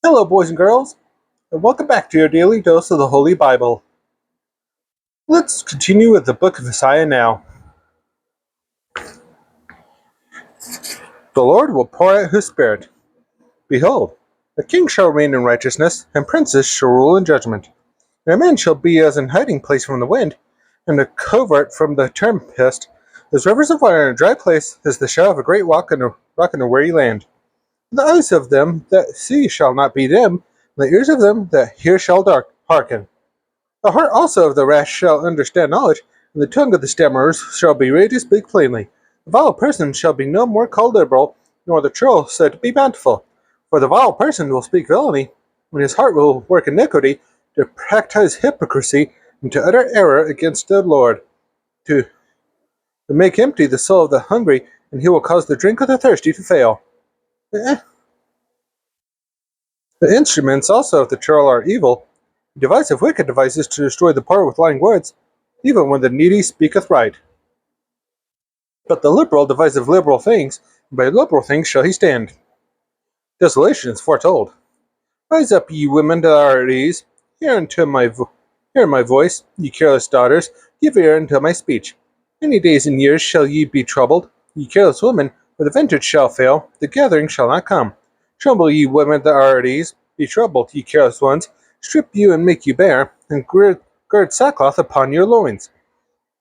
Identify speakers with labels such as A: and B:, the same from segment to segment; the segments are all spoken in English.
A: Hello, boys and girls, and welcome back to your daily dose of the Holy Bible. Let's continue with the book of Isaiah now. The Lord will pour out his Spirit. Behold, a king shall reign in righteousness, and princes shall rule in judgment. And a man shall be as an hiding place from the wind, and a covert from the tempest, as rivers of water in a dry place, as the shadow of a great rock in a weary land. The eyes of them that see shall not be dim, and the ears of them that hear shall hearken. The heart also of the rash shall understand knowledge, and the tongue of the stammerers shall be ready to speak plainly. The vile person shall be no more called liberal, nor the churl said to be bountiful. For the vile person will speak villainy, and his heart will work iniquity, to practice hypocrisy, and to utter error against the Lord, to make empty the soul of the hungry, and he will cause the drink of the thirsty to fail. The instruments also of the churl are evil, divisive wicked devices to destroy the poor with lying words, even when the needy speaketh right. But the liberal deviseth liberal things, and by liberal things shall he stand. Desolation is foretold. Rise up, ye women that are at ease, hear my voice, ye careless daughters, give ear unto my speech. Many days and years shall ye be troubled, ye careless women, for the vintage shall fail, the gathering shall not come. Tremble, ye women that are at ease, be troubled, ye careless ones, strip you and make you bare, and gird sackcloth upon your loins.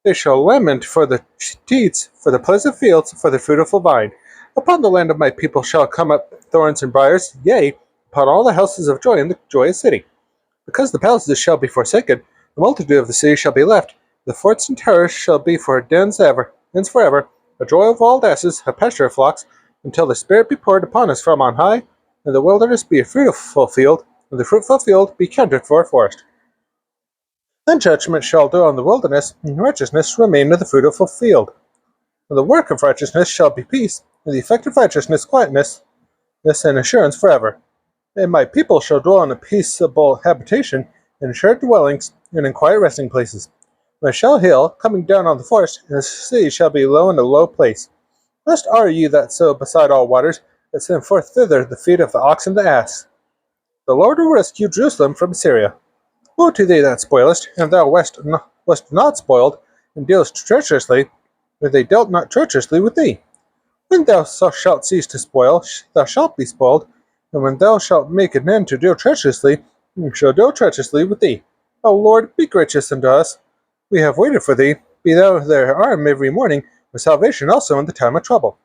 A: They shall lament for the teats, for the pleasant fields, for the fruitful vine. Upon the land of my people shall come up thorns and briars, yea, upon all the houses of joy in the joyous city. Because the palaces shall be forsaken, the multitude of the cities shall be left, the forts and towers shall be for dens forever, a joy of wild asses, a pasture of flocks, until the Spirit be poured upon us from on high, and the wilderness be a fruitful field, and the fruitful field be counted for a forest. Then judgment shall dwell in the wilderness, and righteousness remain in the fruitful field. And the work of righteousness shall be peace, and the effect of righteousness quietness, and assurance forever. And my people shall dwell in a peaceable habitation, in assured dwellings, and in quiet resting places. And I shall hail, coming down on the forest, and the sea shall be low in a low place. Blessed are ye that sow beside all waters, that send forth thither the feet of the ox and the ass. The Lord will rescue Jerusalem from Assyria. Woe to thee that spoilest, and thou wast not spoiled, and dealest treacherously, when they dealt not treacherously with thee. When thou shalt cease to spoil, thou shalt be spoiled, and when thou shalt make an end to deal treacherously, we shall deal treacherously with thee. O Lord, be gracious unto us. We have waited for thee. Be thou their arm every morning, for salvation also in the time of trouble.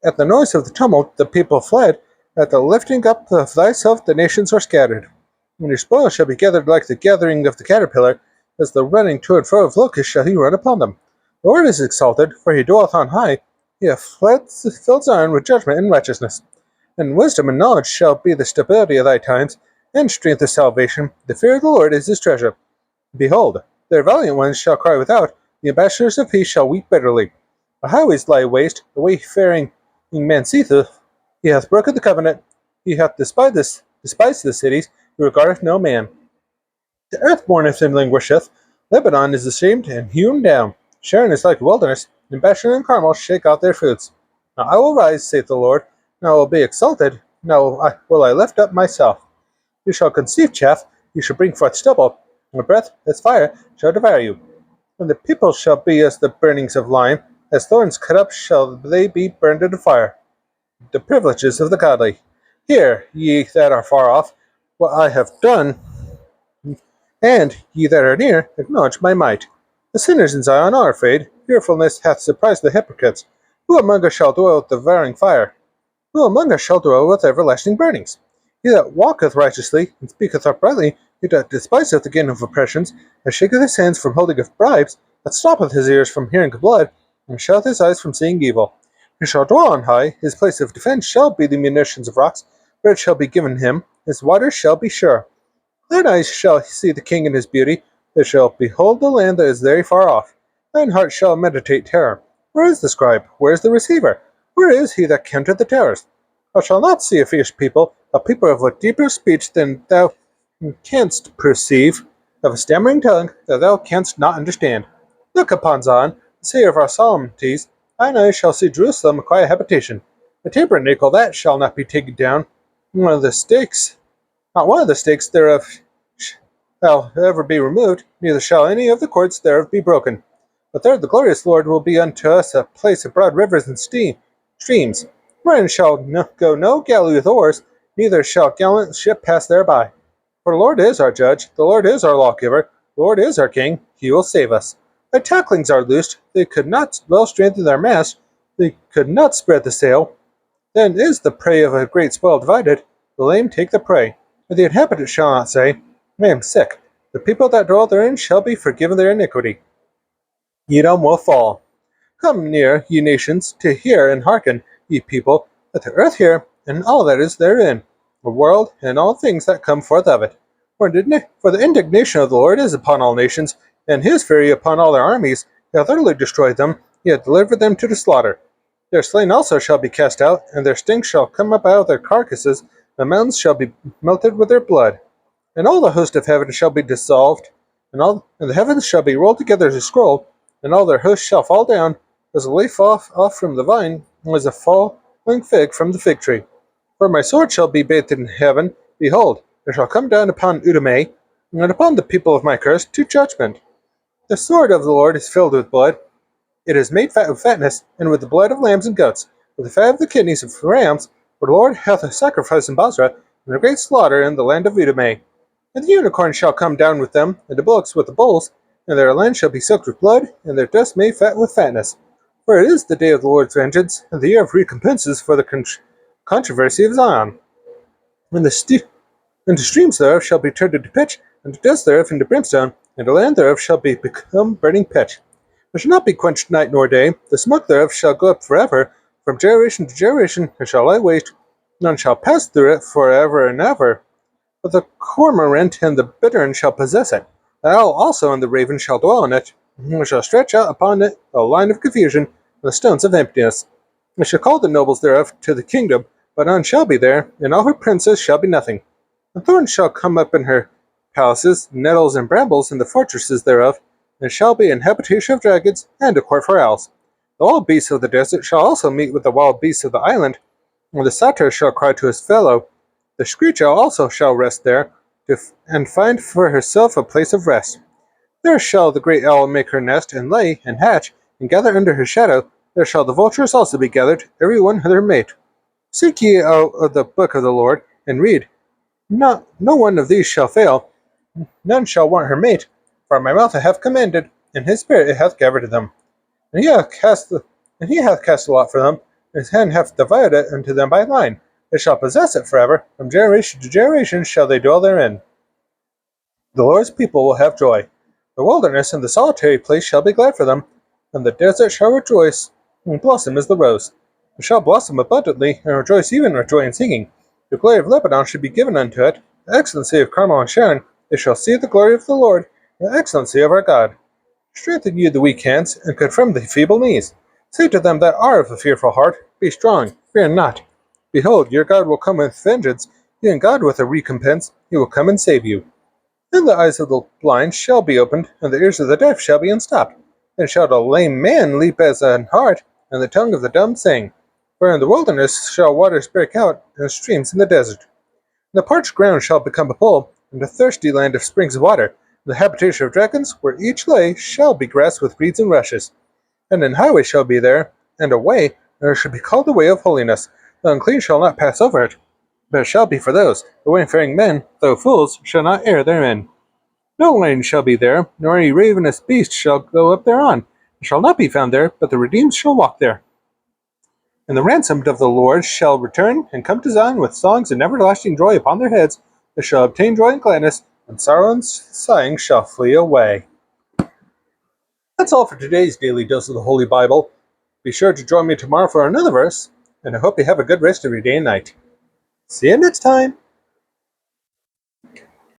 A: At the noise of the tumult the people fled, at the lifting up of thyself the nations are scattered. When your spoil shall be gathered like the gathering of the caterpillar, as the running to and fro of locusts shall he run upon them. The Lord is exalted, for he dwelleth on high. He hath filled Zion with judgment and righteousness. And wisdom and knowledge shall be the stability of thy times, and strength of salvation. The fear of the Lord is his treasure. Behold, their valiant ones shall cry without, the ambassadors of peace shall weep bitterly. The highways lie waste, the wayfaring man seeth, he hath broken the covenant, he hath despised the cities, he regardeth no man. The earth mourneth and languisheth, Lebanon is ashamed and hewn down. Sharon is like a wilderness, and Bashan and Carmel shake out their fruits. Now I will rise, saith the Lord, now I will be exalted, now will I lift up myself. You shall conceive chaff, you shall bring forth stubble, and a breath as fire shall devour you. And the people shall be as the burnings of lime, as thorns cut up shall they be burned in the fire. The privileges of the godly. Hear, ye that are far off, what I have done, and ye that are near, acknowledge my might. The sinners in Zion are afraid, fearfulness hath surprised the hypocrites. Who among us shall dwell with devouring fire? Who among us shall dwell with everlasting burnings? He that walketh righteously, and speaketh uprightly, he that despiseth the gain of oppressions, that shaketh his hands from holding of bribes, that stoppeth his ears from hearing of blood, and shuteth his eyes from seeing evil. He shall dwell on high, his place of defence shall be the munitions of rocks, bread shall be given him, his waters shall be sure. Thine eyes shall see the king in his beauty, they shall behold the land that is very far off. Thine heart shall meditate terror. Where is the scribe? Where is the receiver? Where is he that counted the terrors? Thou shalt not see a fierce people, a people of a deeper speech than thou canst perceive, of a stammering tongue that thou canst not understand. Look upon Zion, the city of our solemnities. Thine eyes shall see Jerusalem, a quiet habitation. A tabernacle that shall not be taken down, one of the stakes Not one of the stakes thereof shall ever be removed, neither shall any of the cords thereof be broken. But there the glorious Lord will be unto us a place of broad rivers and streams, wherein shall go no galley with oars, neither shall gallant ship pass thereby. For the Lord is our judge, the Lord is our lawgiver, the Lord is our king, he will save us. Their tacklings are loosed, they could not well strengthen their mast, they could not spread the sail. Then is the prey of a great spoil divided, the lame take the prey. And the inhabitant shall not say, I am sick. The people that dwell therein shall be forgiven their iniquity. Edom will fall. Come near, ye nations, to hear and hearken, ye people, let the earth hear, and all that is therein, the world, and all things that come forth of it. For the indignation of the Lord is upon all nations, and his fury upon all their armies. He hath utterly destroyed them, he hath delivered them to the slaughter. Their slain also shall be cast out, and their stink shall come up out of their carcasses, the mountains shall be melted with their blood. And all the host of heaven shall be dissolved, and the heavens shall be rolled together as a scroll, and all their hosts shall fall down, as a leaf off from the vine, and as a falling fig from the fig tree. For my sword shall be bathed in heaven, behold, there shall come down upon Edom, and upon the people of my curse, to judgment. The sword of the Lord is filled with blood, it is made fat with fatness, and with the blood of lambs and goats, with the fat of the kidneys of rams, for the Lord hath a sacrifice in Basra, and a great slaughter in the land of Edom. And the unicorn shall come down with them, and the bullocks with the bulls, and their land shall be soaked with blood, and their dust made fat with fatness. For it is the day of the Lord's vengeance, and the year of recompenses for the controversy of Zion. And the streams thereof shall be turned into pitch, and the dust thereof into brimstone, and the land thereof shall become burning pitch. It shall not be quenched night nor day, the smoke thereof shall go up forever, from generation to generation it shall lie waste, none shall pass through it for ever and ever. But the cormorant and the bittern shall possess it. The owl also and the raven shall dwell in it. We shall stretch out upon it a line of confusion, and the stones of emptiness. We shall call the nobles thereof to the kingdom, but none shall be there, and all her princes shall be nothing. And thorns shall come up in her palaces, nettles and brambles in the fortresses thereof, and it shall be an habitation of dragons, and a court for owls. The wild beasts of the desert shall also meet with the wild beasts of the island, and the satyr shall cry to his fellow. The screech owl also shall rest there, and find for herself a place of rest. There shall the great owl make her nest, and lay, and hatch, and gather under her shadow. There shall the vultures also be gathered, every one her mate. Seek ye out of the book of the Lord, and read. No one of these shall fail, none shall want her mate, for my mouth hath commanded, and his spirit it hath gathered them. And he hath cast a lot for them, and his hand hath divided it unto them by line. They shall possess it forever, from generation to generation shall they dwell therein. The Lord's people will have joy. The wilderness and the solitary place shall be glad for them, and the desert shall rejoice, and blossom as the rose. It shall blossom abundantly, and rejoice even with joy and singing. The glory of Lebanon should be given unto it, the excellency of Carmel and Sharon. They shall see the glory of the Lord, and the excellency of our God. Strengthen you the weak hands, and confirm the feeble knees. Say to them that are of a fearful heart, Be strong, fear not. Behold, your God will come with vengeance, and God with a recompense, he will come and save you. Then the eyes of the blind shall be opened, and the ears of the deaf shall be unstopped. Then shall the lame man leap as an hart, and the tongue of the dumb sing. For in the wilderness shall waters break out, and streams in the desert. And the parched ground shall become a pool, and a thirsty land of springs of water. The habitation of dragons, where each lay, shall be grass with reeds and rushes. And an highway shall be there, and a way, and it shall be called the way of holiness. The unclean shall not pass over it, but it shall be for those. The wayfaring men, though fools, shall not err therein. No lion shall be there, nor any ravenous beast shall go up thereon. It shall not be found there, but the redeemed shall walk there. And the ransomed of the Lord shall return, and come to Zion with songs and everlasting joy upon their heads. They shall obtain joy and gladness, and sorrow and sighing shall flee away. That's all for today's Daily Dose of the Holy Bible. Be sure to join me tomorrow for another verse, and I hope you have a good rest of your day and night. See you next time!